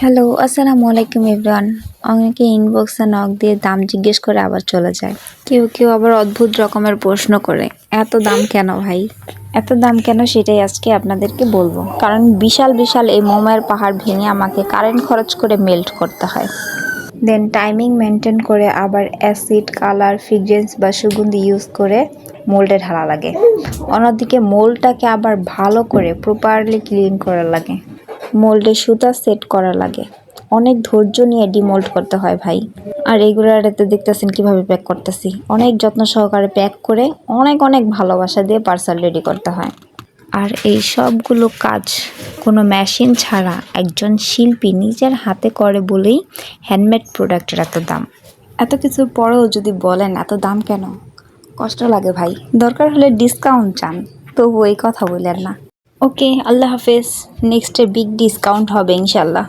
Hello, আসসালামু আলাইকুম everyone. অনেকে ইনবক্সে নক দিয়ে দাম জিজ্ঞেস করে আবার চলে যায়। কেউ কেউ আবার অদ্ভুত রকমের প্রশ্ন করে, এত দাম কেন ভাই? এত দাম কেন সেটাই আজকে আপনাদেরকে বলবো। কারণ বিশাল বিশাল এই মোমের পাহাড় ভেঙে আমাকে কারেন্ট খরচ করে মেল্ট করতে হয়। দেন টাইমিং মেনটেন করে আবার অ্যাসিড, কালার, ফ্রিগ্রেন্স বা সুগন্ধি ইউজ করে মোল্ডে ঢালা লাগে। অন্যদিকে মোল্ডটাকে আবার ভালো করে প্রপারলি ক্লিন করা লাগে। মোল্ডে সুতা সেট করা লাগে। অনেক ধৈর্য নিয়ে ডিমোল্ড করতে হয় ভাই। আর এগুলোতে দেখতেছেন কিভাবে প্যাক করতেছি। অনেক যত্ন সহকারে প্যাক করে অনেক অনেক ভালোবাসা দিয়ে পার্সেল রেডি করতে হয়। আর এই সবগুলো কাজ কোনো মেশিন ছাড়া একজন শিল্পী নিজের হাতে করে বলেই হ্যান্ডমেড প্রোডাক্টের এত দাম। এত কিছুর পরেও যদি বলেন এত দাম কেন, কষ্ট লাগে ভাই। দরকার হলে ডিসকাউন্ট চান, তবু এই কথা বললেন না। ওকে, আল্লাহ হাফেজ। নেক্সটে বিগ ডিসকাউন্ট হবে ইনশাল্লাহ।